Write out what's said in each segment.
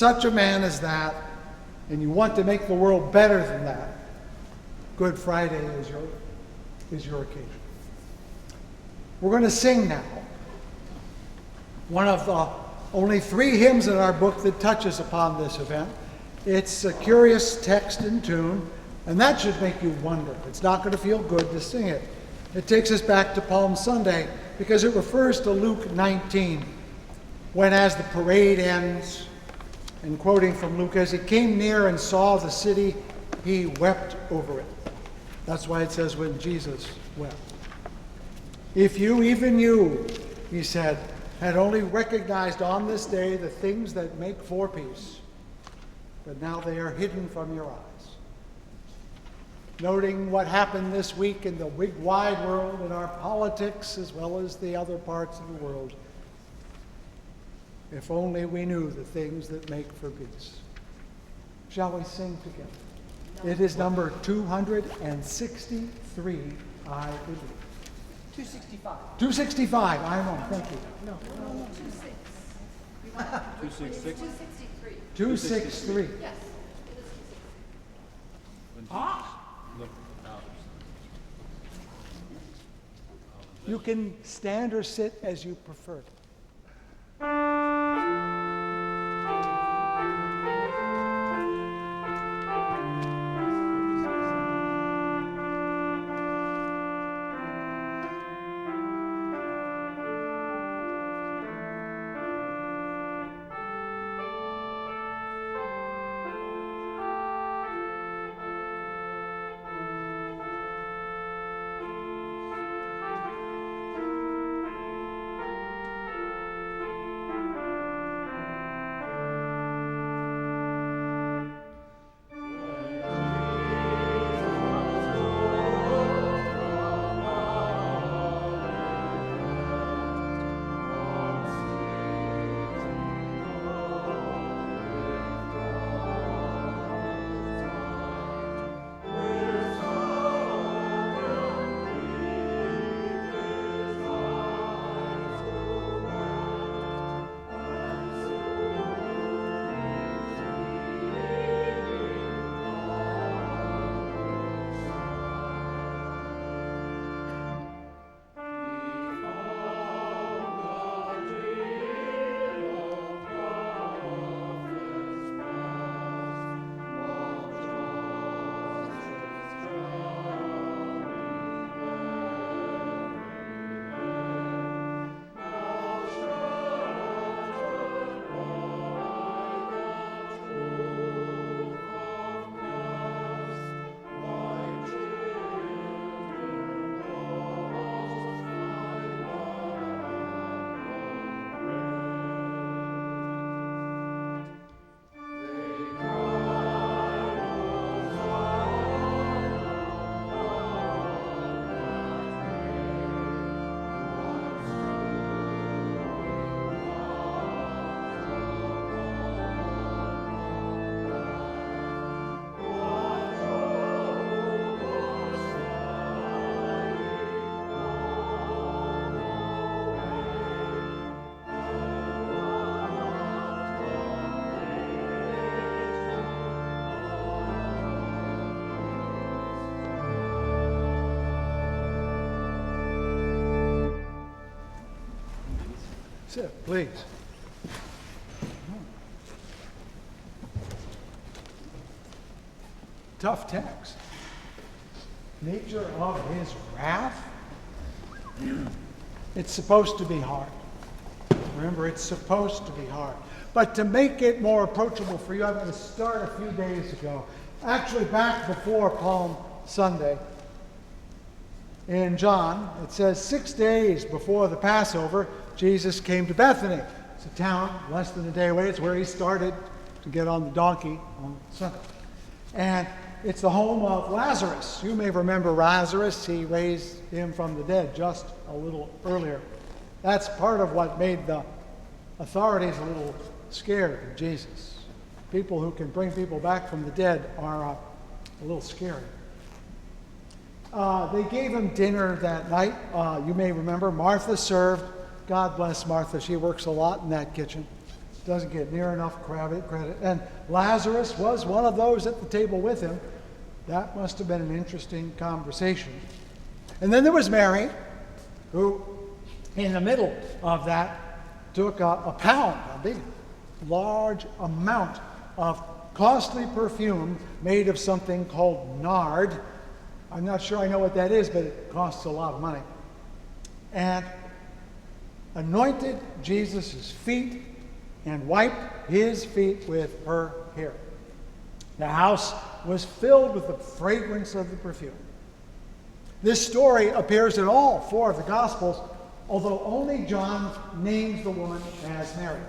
such a man as that, and you want to make the world better than that, Good Friday is your occasion. We're going to sing now one of the only 3 hymns in our book that touches upon this event. It's a curious text and tune, and that should make you wonder. It's not going to feel good to sing it. It takes us back to Palm Sunday because it refers to Luke 19, when as the parade ends, and quoting from Luke, as he came near and saw the city, he wept over it. That's why it says when Jesus wept. If you, even you, he said, had only recognized on this day the things that make for peace, but now they are hidden from your eyes. Noting what happened this week in the big wide world, in our politics as well as the other parts of the world, if only we knew the things that make for peace. Shall we sing together? It is number 263, I believe. 265. 265, I'm on, thank you. No. 266. 263. Yes. You can stand or sit as you prefer. Sit, please. Tough text. Nature of his wrath. It's supposed to be hard. Remember, it's supposed to be hard. But to make it more approachable for you, I'm going to start a few days ago. Actually, back before Palm Sunday. In John, it says 6 days before the Passover, Jesus came to Bethany. It's a town less than a day away. It's where he started to get on the donkey on Sunday. And it's the home of Lazarus. You may remember Lazarus. He raised him from the dead just a little earlier. That's part of what made the authorities a little scared of Jesus. People who can bring people back from the dead are a little scary. They gave him dinner that night. You may remember Martha served. God bless Martha. She works a lot in that kitchen. Doesn't get near enough credit. And Lazarus was one of those at the table with him. That must have been an interesting conversation. And then there was Mary, who, in the middle of that, took a pound, a big, large amount of costly perfume made of something called nard. I'm not sure I know what that is, but it costs a lot of money. And anointed Jesus' feet and wiped his feet with her hair. The house was filled with the fragrance of the perfume. This story appears in all four of the Gospels, although only John names the woman as Mary.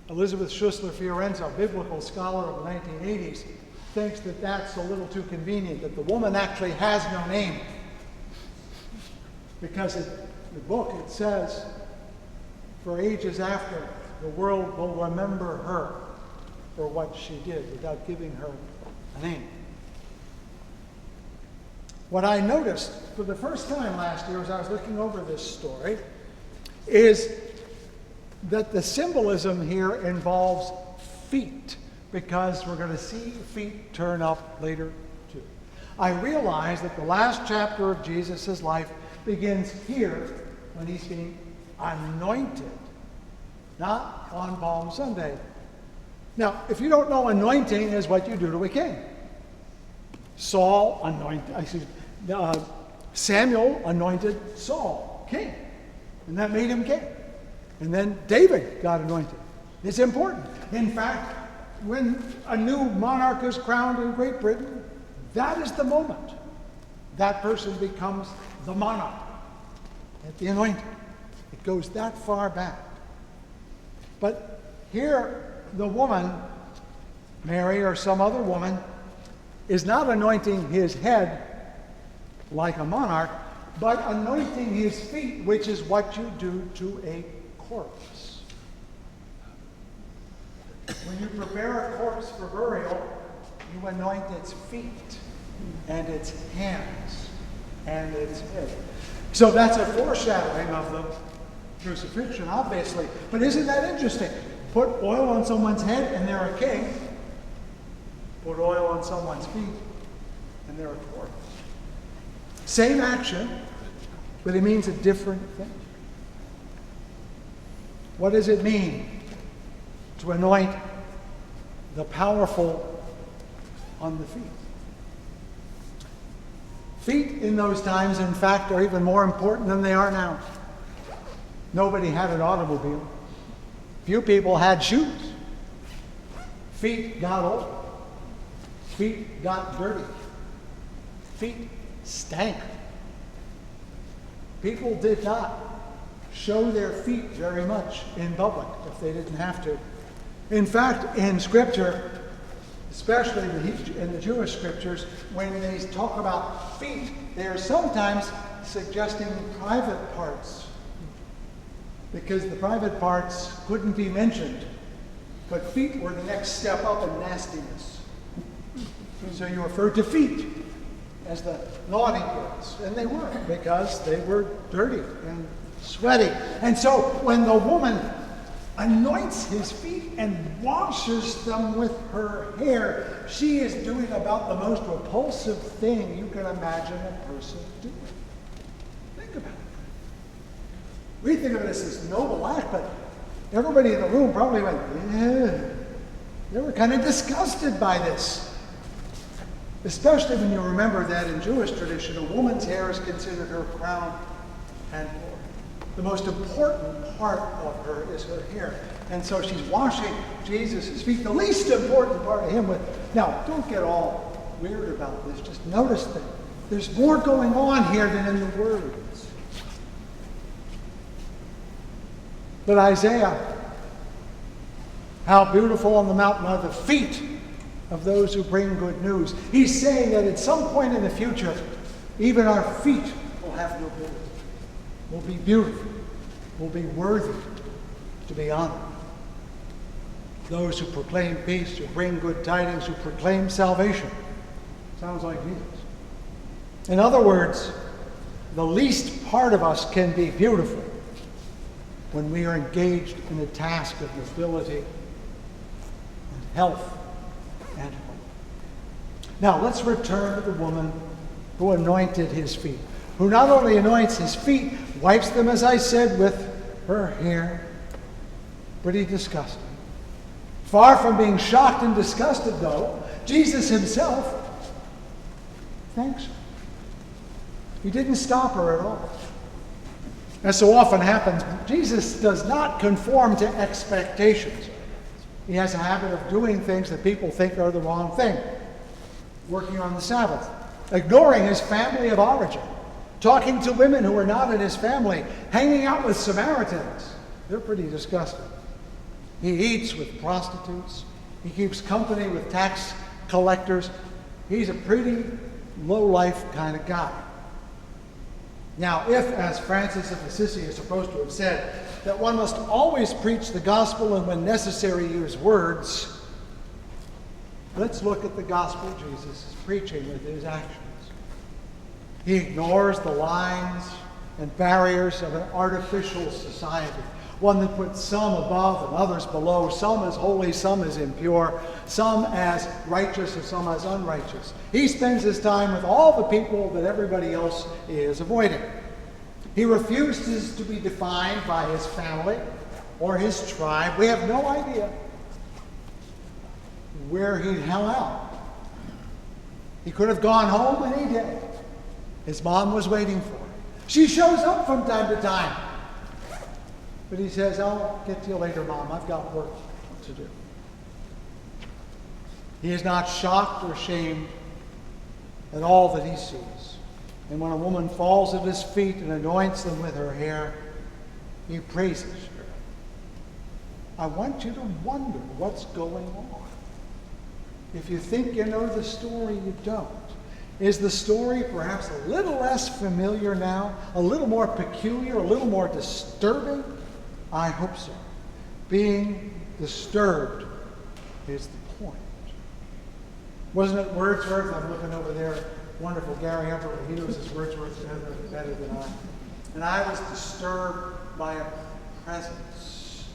Elizabeth Schussler Fiorenza, a biblical scholar of the 1980s, thinks that that's a little too convenient, that the woman actually has no name. Because in the book it says, for ages after, the world will remember her for what she did without giving her a name. What I noticed for the first time last year as I was looking over this story is that the symbolism here involves feet, because we're going to see feet turn up later too. I realize that the last chapter of Jesus' life begins here when he's being anointed, not on Palm Sunday. Now, if you don't know, anointing is what you do to a king. Samuel anointed Saul king, and that made him king. And then David got anointed. It's important. In fact, when a new monarch is crowned in Great Britain, that is the moment that person becomes the monarch at the anointing. It goes that far back. But here, the woman, Mary or some other woman, is not anointing his head like a monarch, but anointing his feet, which is what you do to a corpse. When you prepare a corpse for burial, you anoint its feet and its hands and its head. So that's a foreshadowing of the crucifixion, obviously. But isn't that interesting? Put oil on someone's head and they're a king. Put oil on someone's feet and they're a corpse. Same action, but it means a different thing. What does it mean to anoint the powerful on the feet? Feet in those times, in fact, are even more important than they are now. Nobody had an automobile. Few people had shoes. Feet got old. Feet got dirty. Feet stank. People did not show their feet very much in public if they didn't have to. In fact, in Scripture, especially in the Jewish Scriptures, when they talk about feet, they are sometimes suggesting private parts, because the private parts couldn't be mentioned, but feet were the next step up in nastiness. So you referred to feet as the naughty ones, and they were, because they were dirty and sweaty. And so when the woman anoints his feet and washes them with her hair, she is doing about the most repulsive thing you can imagine a person doing. Think about it. We think of it as this noble act, but everybody in the room probably went, yeah. They were kind of disgusted by this. Especially when you remember that in Jewish tradition, a woman's hair is considered her crown and glory. The most important part of her is her hair. And so she's washing Jesus' feet, the least important part of him. Now, don't get all weird about this. Just notice that there's more going on here than in the words. But Isaiah, how beautiful on the mountain are the feet of those who bring good news. He's saying that at some point in the future, even our feet will have nobility, will be beautiful, will be worthy to be honored. Those who proclaim peace, who bring good tidings, who proclaim salvation. Sounds like Jesus. In other words, the least part of us can be beautiful, when we are engaged in a task of nobility and health and hope. Now, let's return to the woman who anointed his feet, who not only anoints his feet, wipes them, as I said, with her hair. Pretty disgusting. Far from being shocked and disgusted, though, Jesus himself thanks her. He didn't stop her at all. As so often happens, Jesus does not conform to expectations. He has a habit of doing things that people think are the wrong thing. Working on the Sabbath, ignoring his family of origin, talking to women who are not in his family, hanging out with Samaritans. They're pretty disgusting. He eats with prostitutes. He keeps company with tax collectors. He's a pretty low-life kind of guy. Now, if, as Francis of Assisi is supposed to have said, that one must always preach the gospel and when necessary use words, let's look at the gospel Jesus is preaching with his actions. He ignores the lines and barriers of an artificial society, one that puts some above and others below, some as holy, some as impure, some as righteous and some as unrighteous. He spends his time with all the people that everybody else is avoiding. He refuses to be defined by his family or his tribe. We have no idea where he hung out. He could have gone home any day. His mom was waiting for him. She shows up from time to time. But he says, I'll get to you later, Mom. I've got work to do. He is not shocked or shamed at all that he sees. And when a woman falls at his feet and anoints them with her hair, he praises her. I want you to wonder what's going on. If you think you know the story, you don't. Is the story perhaps a little less familiar now, a little more peculiar, a little more disturbing? I hope so. Being disturbed is the point. Wasn't it Wordsworth? I'm looking over there. Wonderful Gary Everett. He knows his Wordsworth better than I. And I was disturbed by a presence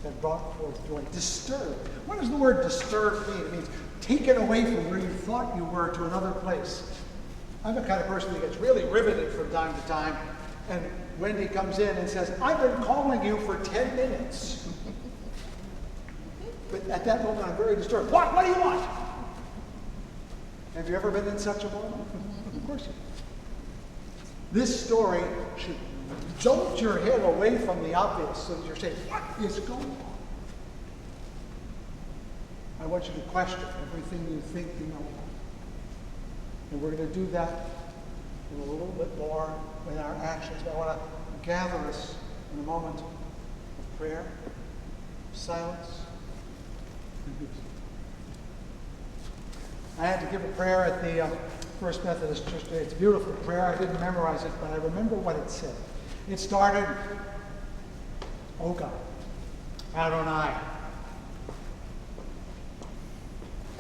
that brought forth joy. Disturbed. What does the word disturbed mean? It means taken away from where you thought you were to another place. I'm the kind of person that gets really riveted from time to time. And Wendy comes in and says, I've been calling you for 10 minutes. But at that moment, I'm very disturbed. What? What do you want? Have you ever been in such a moment? Of course you have. This story should jolt your head away from the obvious so that you're saying, what is going on? I want you to question everything you think you know. And we're going to do that in a little bit more in our actions. But I want to gather us in a moment of prayer, silence, and music. I had to give a prayer at the First Methodist Church today. It's a beautiful prayer. I didn't memorize it, but I remember what it said. It started, Oh God, Adonai,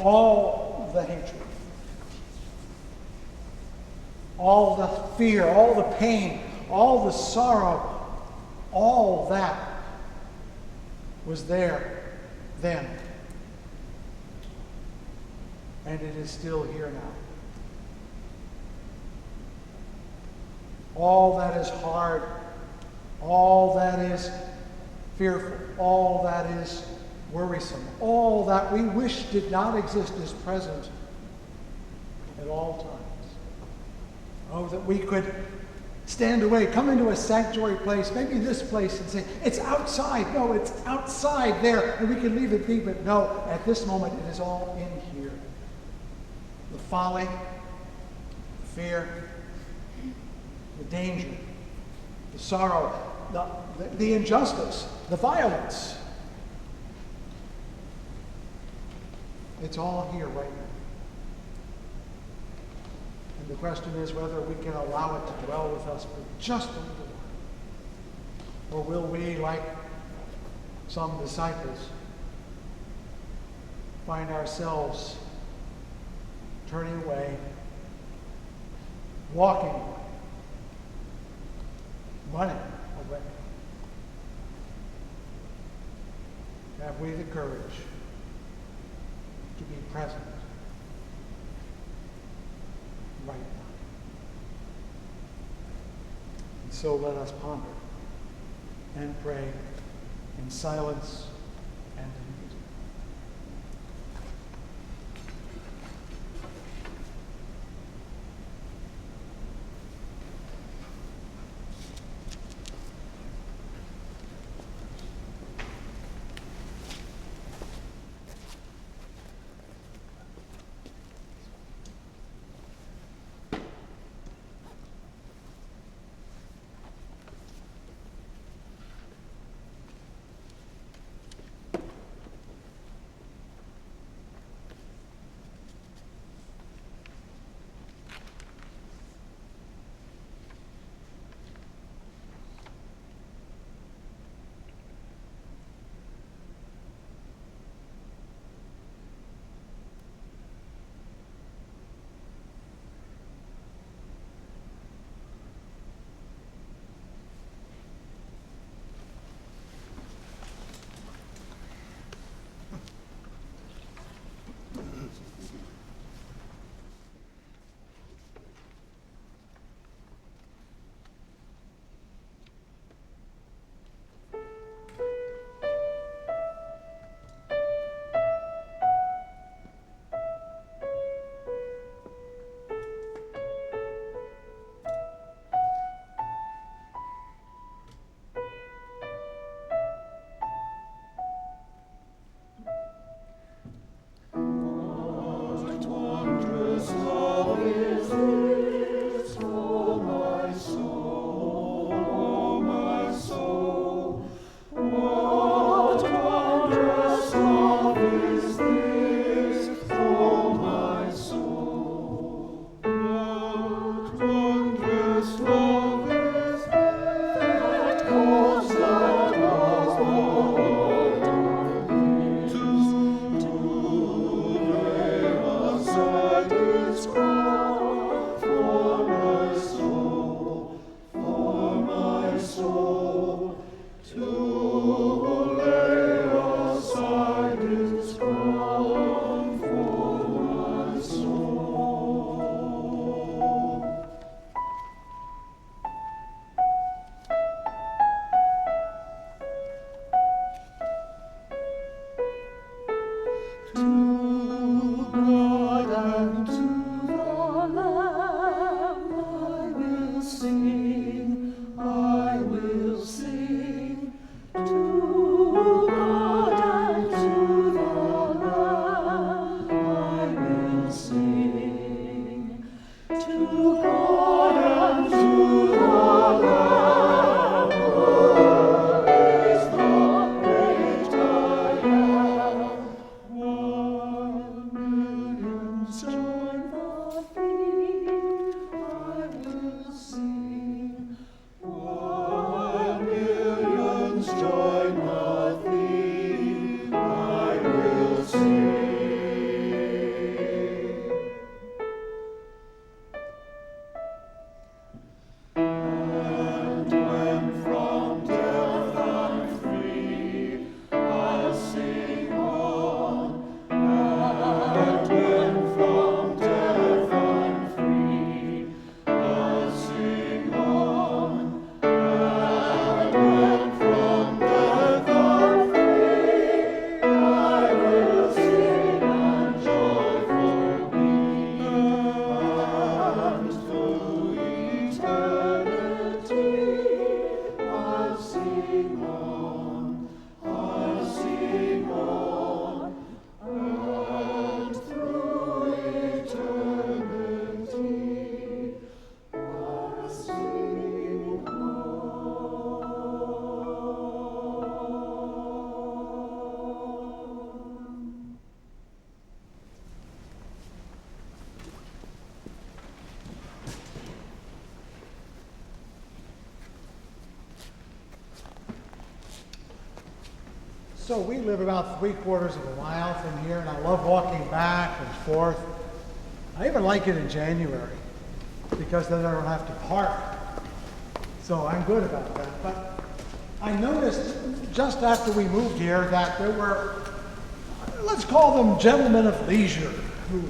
all the hatred, all the fear, all the pain, all the sorrow, all that was there then. And it is still here now. All that is hard, all that is fearful, all that is worrisome, all that we wish did not exist is present at all times. Oh, that we could stand away, come into a sanctuary place, maybe this place, and say, it's outside. No, it's outside there, and we can leave it be, but no, at this moment it is all in here. The folly, the fear, the danger, the sorrow, the injustice, the violence. It's all here right now. And the question is whether we can allow it to dwell with us for just a little while. Or will we, like some disciples, find ourselves turning away, walking away, running away, have we the courage to be present right now? And so let us ponder and pray in silence and in music. So we live about 3/4 of a mile from here, and I love walking back and forth. I even like it in January, because then I don't have to park. So I'm good about that. But I noticed just after we moved here that there were, let's call them gentlemen of leisure, who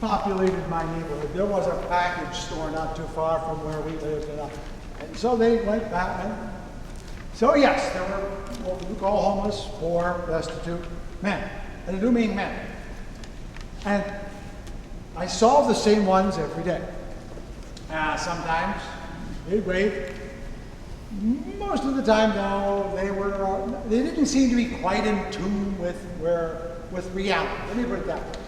populated my neighborhood. There was a package store not too far from where we lived, and so they went back. So yes, there were what we call homeless, poor, destitute men. And I do mean men. And I saw the same ones every day. Sometimes they'd wave. Most of the time, though, they didn't seem to be quite in tune with reality. Let me put it that way.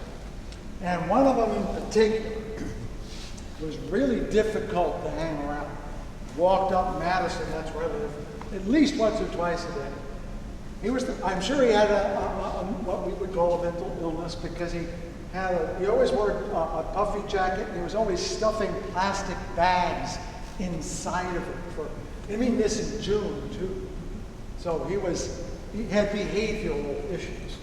And one of them in particular was really difficult to hang around. Walked up Madison, that's where I live, at least once or twice a day. I'm sure he had what we would call a mental illness, because he always wore a puffy jacket. He was always stuffing plastic bags inside of it. I mean this in June too. So he had behavioral issues.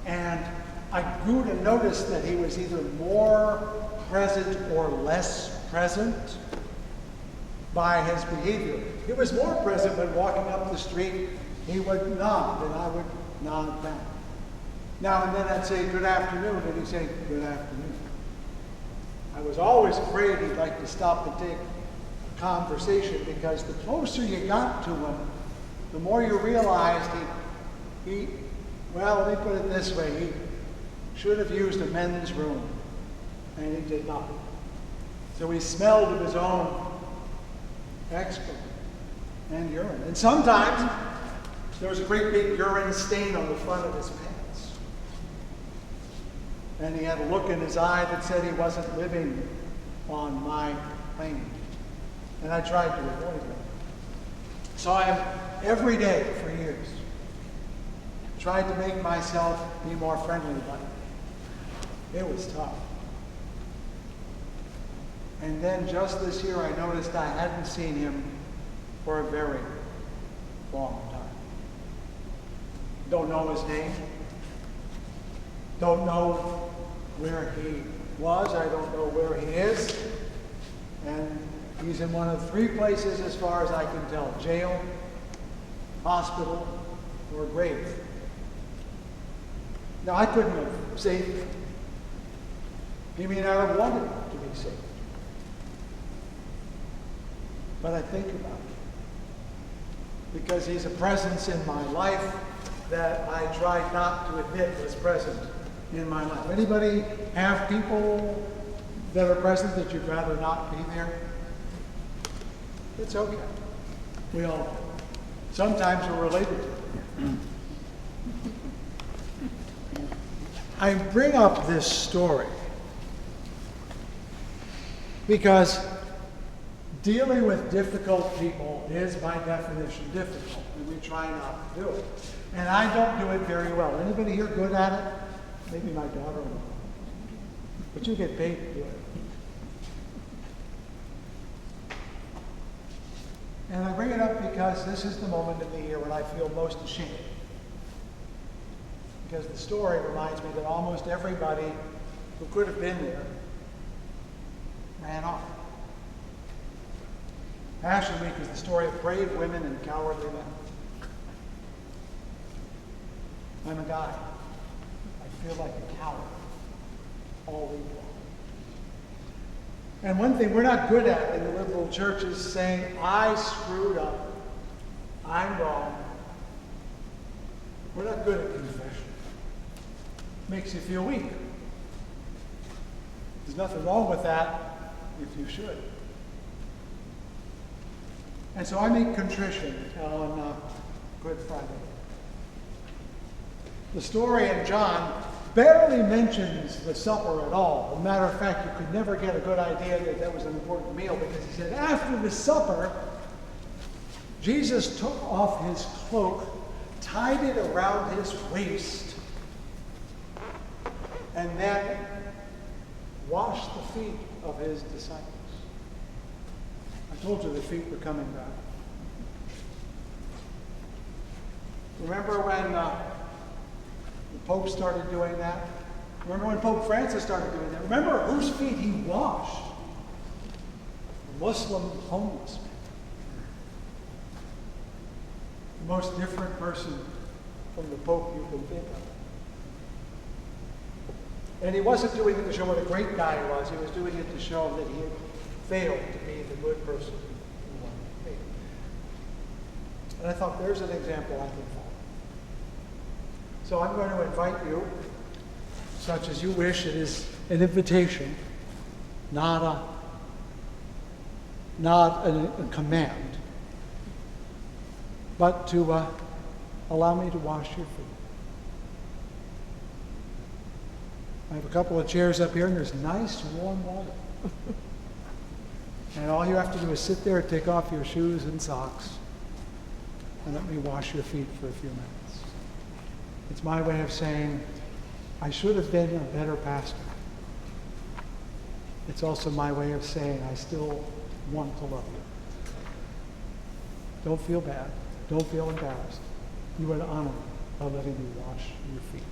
And I grew to notice that he was either more present or less present by his behavior. He was more present when walking up the street. He would nod, and I would nod back. Now and then I'd say, "Good afternoon," and he'd say, "Good afternoon." I was always afraid he'd like to stop and take a conversation, because the closer you got to him, the more you realized well, let me put it this way, he should have used a men's room, and he did not. So he smelled of his own excrement and urine. And sometimes there was a great big urine stain on the front of his pants. And he had a look in his eye that said he wasn't living on my plane. And I tried to avoid him. So I have, every day for years, tried to make myself be more friendly, but it was tough. And then just this year I noticed I hadn't seen him for a very long time. Don't know his name. Don't know where he was. I don't know where he is. And he's in one of three places as far as I can tell: jail, hospital, or grave. Now, I couldn't have saved him. He may not have wanted to be saved. But I think about it, because he's a presence in my life that I tried not to admit was present in my life. Anybody have people that are present that you'd rather not be there? It's okay. We all, sometimes we're related to them. I bring up this story because dealing with difficult people is by definition difficult, and we try not to do it. And I don't do it very well. Anybody here good at it? Maybe my daughter will. But you get paid to do it. And I bring it up because this is the moment in the year when I feel most ashamed. Because the story reminds me that almost everybody who could have been there ran off. Passion Week is the story of brave women and cowardly men. I'm a guy. I feel like a coward all week long. And one thing we're not good at in the liberal church is saying, "I screwed up. I'm wrong." We're not good at confession. Makes you feel weak. There's nothing wrong with that if you should. And so I make contrition on Good Friday. The story in John barely mentions the supper at all. As a matter of fact, you could never get a good idea that that was an important meal, because he said after the supper, Jesus took off his cloak, tied it around his waist, and then washed the feet of his disciples. I told you the feet were coming back. Remember when the Pope started doing that? Remember when Pope Francis started doing that? Remember whose feet he washed? Muslim homeless men. the most different person from the Pope you can think of. And he wasn't doing it to show what a great guy he was. He was doing it to show that he had failed to be the good person he wanted to be. And I thought, there's an example I can follow. So I'm going to invite you, such as you wish. It is an invitation, not a command, but to allow me to wash your feet. I have a couple of chairs up here, and there's nice warm water. And all you have to do is sit there, take off your shoes and socks, and let me wash your feet for a few minutes. It's my way of saying, I should have been a better pastor. It's also my way of saying, I still want to love you. Don't feel bad. Don't feel embarrassed. You would honor me by letting me wash your feet.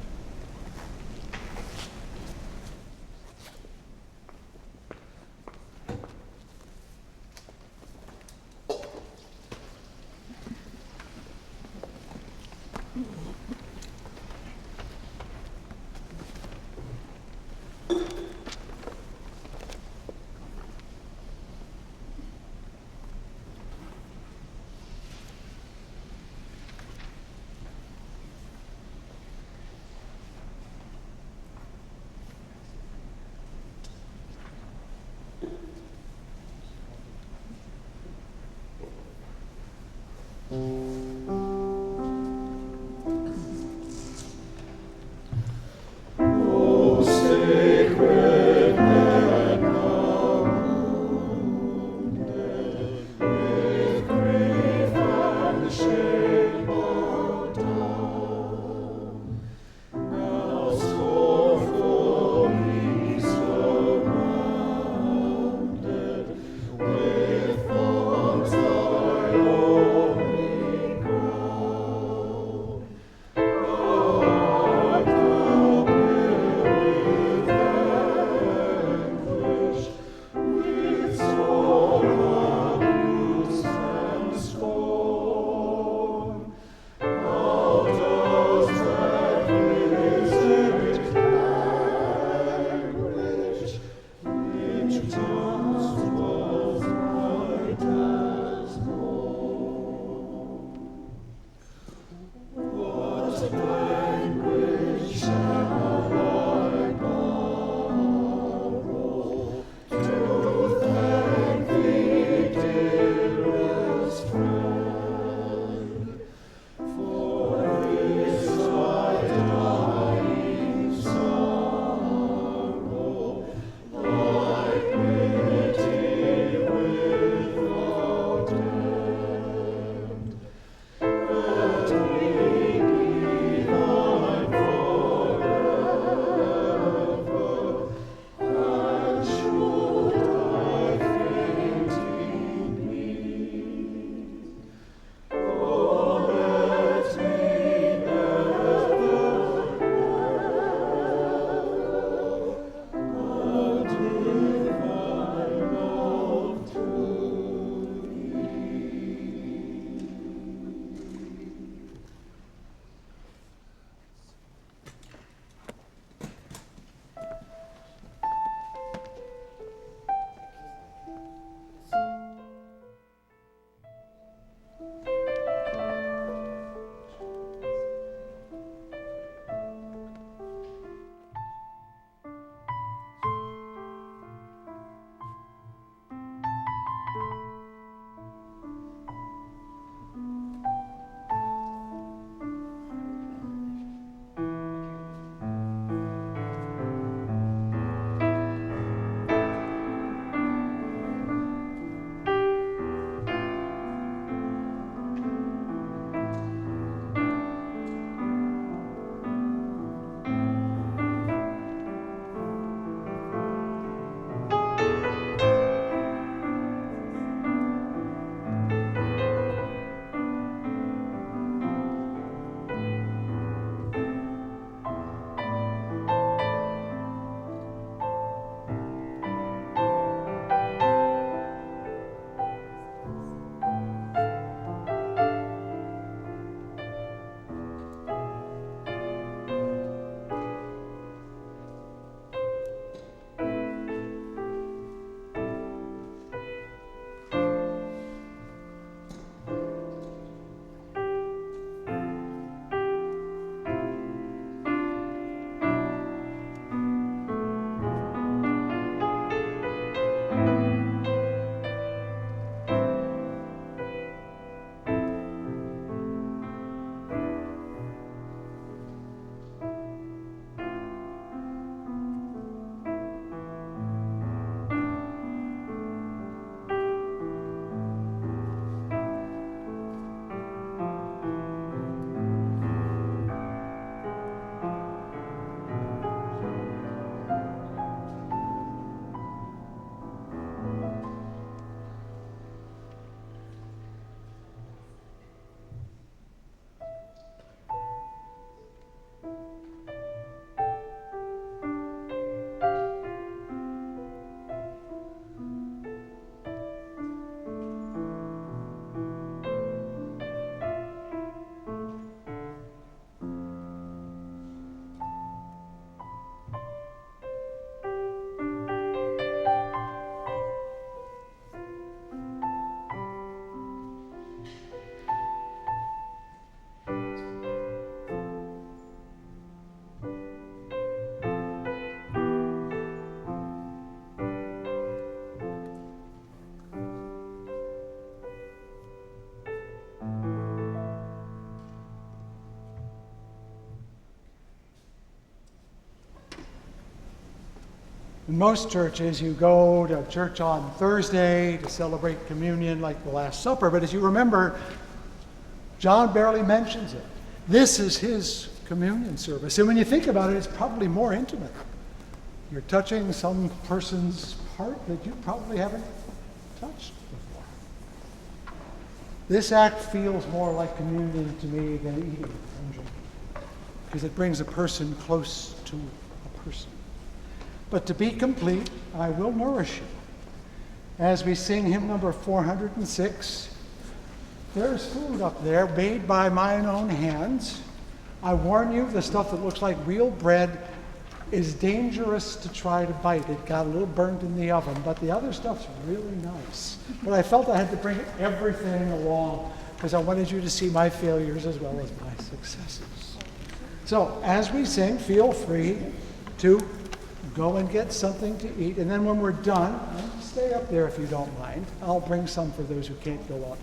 In most churches, you go to church on Thursday to celebrate communion like the Last Supper, but as you remember, John barely mentions it. This is his communion service. And when you think about it, it's probably more intimate. You're touching some person's heart that you probably haven't touched before. This act feels more like communion to me than eating and drinking, because it brings a person close to a person. But to be complete, I will nourish you. As we sing hymn number 406, there's food up there made by mine own hands. I warn you, the stuff that looks like real bread is dangerous to try to bite. It got a little burnt in the oven, but the other stuff's really nice. But I felt I had to bring everything along because I wanted you to see my failures as well as my successes. So as we sing, feel free to go and get something to eat. And then when we're done, stay up there if you don't mind. I'll bring some for those who can't go up.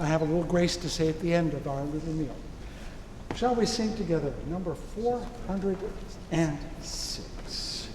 I have a little grace to say at the end of our little meal. Shall we sing together number 406?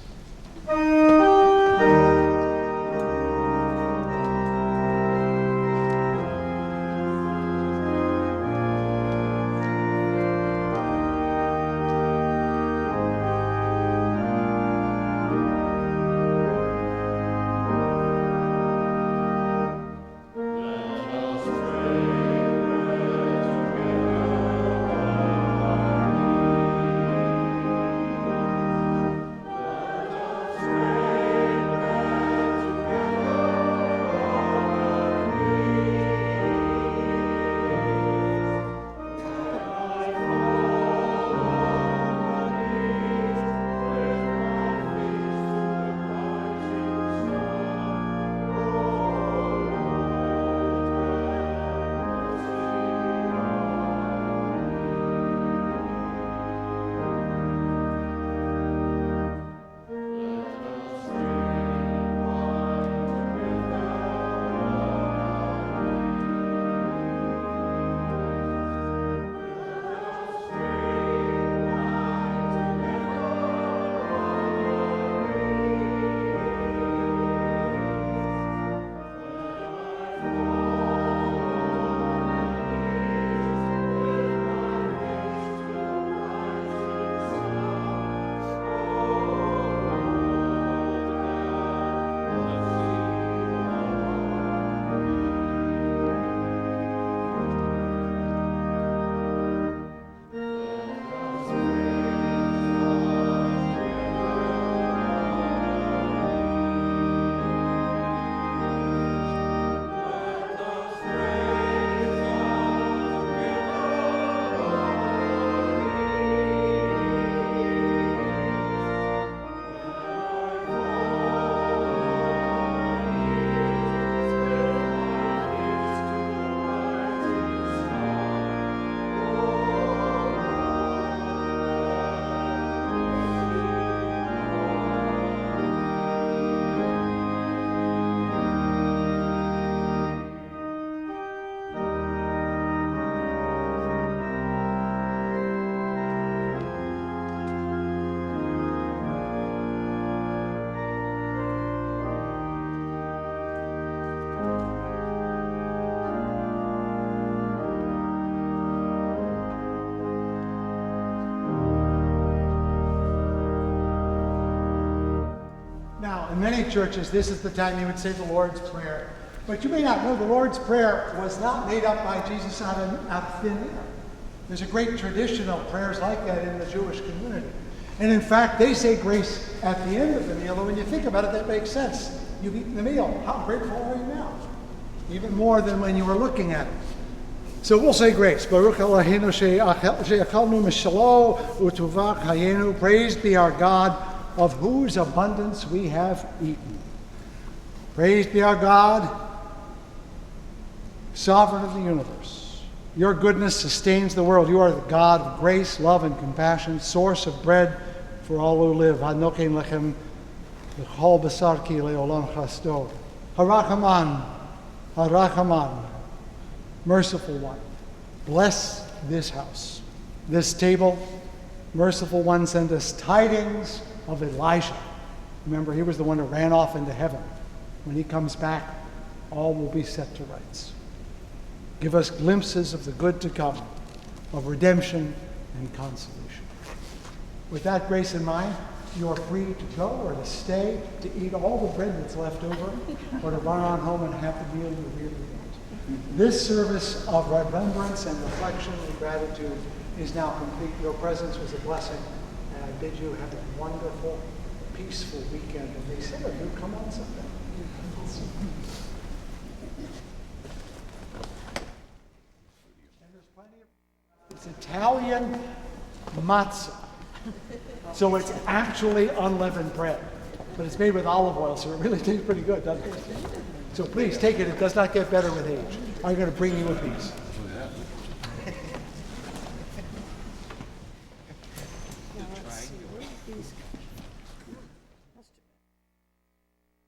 Now, in many churches, this is the time you would say the Lord's Prayer. But you may not know the Lord's Prayer was not made up by Jesus out of thin air. There's a great tradition of prayers like that in the Jewish community. And in fact, they say grace at the end of the meal. And when you think about it, that makes sense. You've eaten the meal. How grateful are you now? Even more than when you were looking at it. So we'll say grace. Baruch Eloheinu she'achalnu mishalo utuvach hayenu. Praised be our God, of whose abundance we have eaten. Praised be our God, sovereign of the universe. Your goodness sustains the world. You are the God of grace, love, and compassion, source of bread for all who live. Hanoken lechem v'chol basar ki leolam chasto. Harachaman, harachaman, merciful one. Bless this house, this table. Merciful one, send us tidings of Elijah, Remember, he was the one who ran off into heaven. When he comes back, all will be set to rights. Give us glimpses of the good to come, of redemption and consolation. With that grace in mind, you are free to go or to stay, to eat all the bread that's left over, or to run on home and have the meal you really want. This service of remembrance and reflection and gratitude is now complete. Your presence was a blessing, and I bid you have a wonderful, peaceful weekend. And they said, you come on Sunday. And there's plenty of, it's Italian matzah. So it's actually unleavened bread, but it's made with olive oil, so it really tastes pretty good, doesn't it? So please take it. It does not get better with age. I'm going to bring you a piece.